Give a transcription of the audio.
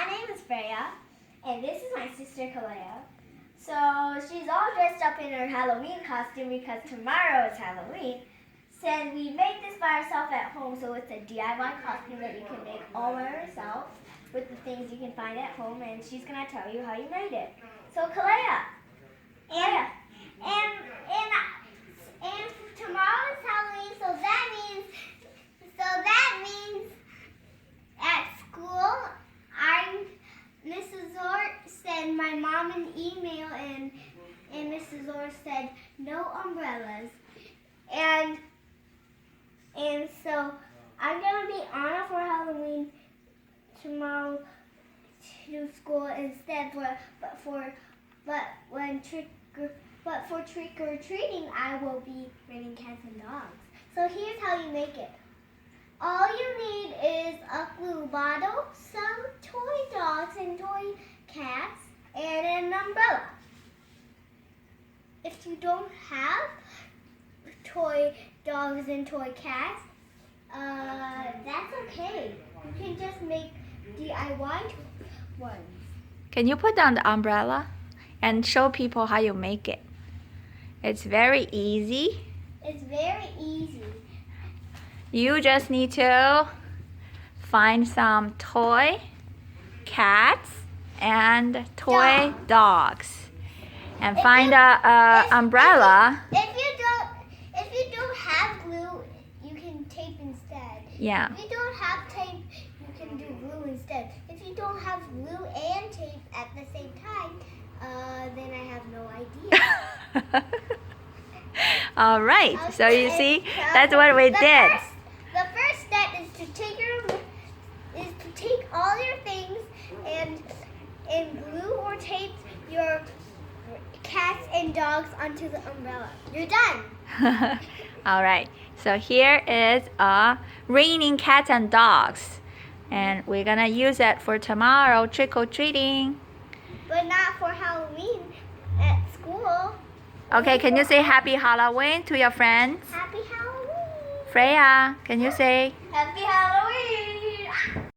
my name is Freya, and this is my sister Kalea. So she's all dressed up in her Halloween costume because tomorrow is Halloween. And we made this by ourselves at home, so it's a DIY costume that you can make all by yourself with the things you can find at home, and she's going to tell you how you made it. So Kalea. And tomorrow is Halloween, so that means at school, Mrs. Zor sent my mom an email, and Mrs. Zor said no umbrellas, and so I'm gonna be Anna for Halloween tomorrow to school instead. But for trick or treating, I will be raining cats and dogs. So here's how you make it. All you need is a glue bottle, some toy dogs and toy cats, and an umbrella. If you don't have toy dogs and toy cats, that's okay. You can just make DIY ones. Can you put down the umbrella and show people how you make it? It's very easy. It's very easy. You just need to find some toy cats and toy dogs, and find a umbrella. If you don't have glue, you can tape instead. Yeah. If you don't have tape, you can do glue instead. If you don't have glue and tape at the same time, then I have no idea. All right. So you see, that's what we did. The first step is to take all your things and glue or tape your cats and dogs onto the umbrella. You're done. All right. So here is a raining cats and dogs, and we're gonna use it for tomorrow trick or treating. But not for Halloween at school. Okay. Can you say Happy Halloween to your friends? Happy Halloween. Freya, can you say? Happy Halloween.